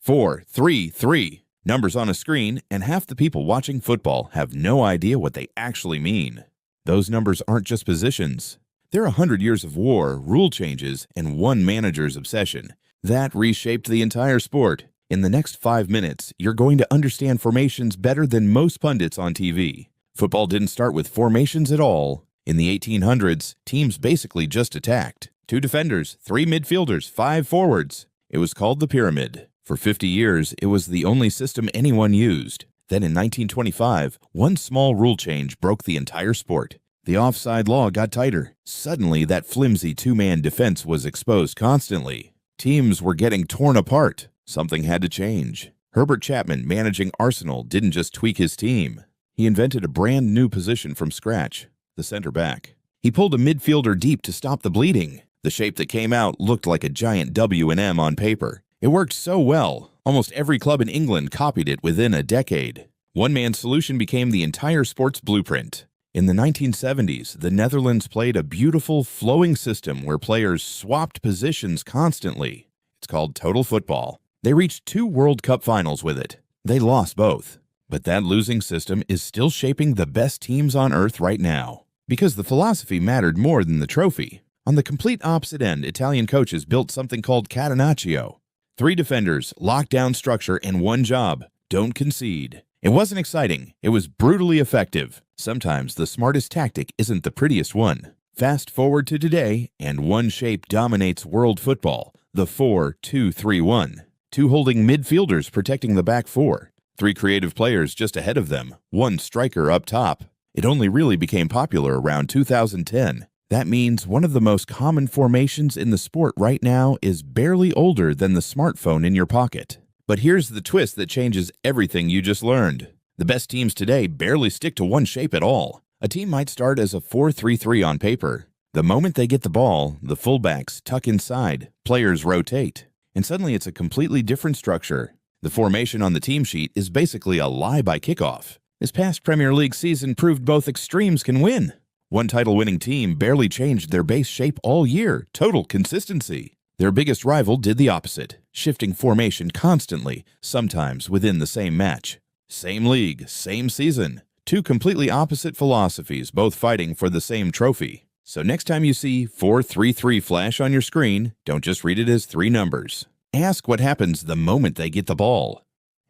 4, 3, 3. Numbers on a screen, and half the people watching football have no idea what they actually mean. Those numbers aren't just positions. They're 100 years of war, rule changes, and one manager's obsession. That reshaped the entire sport. In the next 5 minutes, you're going to understand formations better than most pundits on TV. Football didn't start with formations at all. In the 1800s, teams basically just attacked. 2 defenders, 3 midfielders, 5 forwards. It was called the pyramid. For 50 years, it was the only system anyone used. Then in 1925, one small rule change broke the entire sport. The offside law got tighter. Suddenly, that flimsy 2-man defense was exposed constantly. Teams were getting torn apart. Something had to change. Herbert Chapman, managing Arsenal, didn't just tweak his team. He invented a brand new position from scratch, the center back. He pulled a midfielder deep to stop the bleeding. The shape that came out looked like a giant W and M on paper. It worked so well, almost every club in England copied it within a decade. One man's solution became the entire sport's blueprint. In the 1970s, the Netherlands played a beautiful, flowing system where players swapped positions constantly. It's called total football. They reached 2 World Cup finals with it. They lost both. But that losing system is still shaping the best teams on earth right now. Because the philosophy mattered more than the trophy. On the complete opposite end, Italian coaches built something called catenaccio. 3 defenders, lockdown structure, and one job: don't concede. It wasn't exciting. It was brutally effective. Sometimes the smartest tactic isn't the prettiest one. Fast forward to today, and one shape dominates world football: the 4-2-3-1. 2 holding midfielders protecting the back 4. 3 creative players just ahead of them. 1 striker up top. It only really became popular around 2010. That means one of the most common formations in the sport right now is barely older than the smartphone in your pocket. But here's the twist that changes everything you just learned. The best teams today barely stick to one shape at all. A team might start as a 4-3-3 on paper. The moment they get the ball, the fullbacks tuck inside, players rotate, and suddenly it's a completely different structure. The formation on the team sheet is basically a lie by kickoff. This past Premier League season proved both extremes can win. One title-winning team barely changed their base shape all year, total consistency. Their biggest rival did the opposite, shifting formation constantly, sometimes within the same match. Same league, same season. 2 completely opposite philosophies, both fighting for the same trophy. So next time you see 4-3-3 flash on your screen, don't just read it as 3 numbers. Ask what happens the moment they get the ball.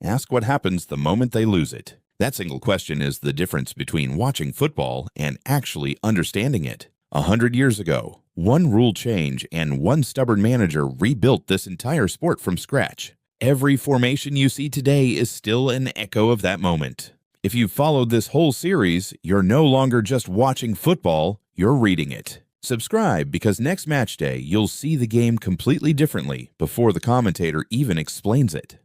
Ask what happens the moment they lose it. That single question is the difference between watching football and actually understanding it. 100 years ago, one rule change and one stubborn manager rebuilt this entire sport from scratch. Every formation you see today is still an echo of that moment. If you've followed this whole series, you're no longer just watching football, you're reading it. Subscribe, because next match day, you'll see the game completely differently before the commentator even explains it.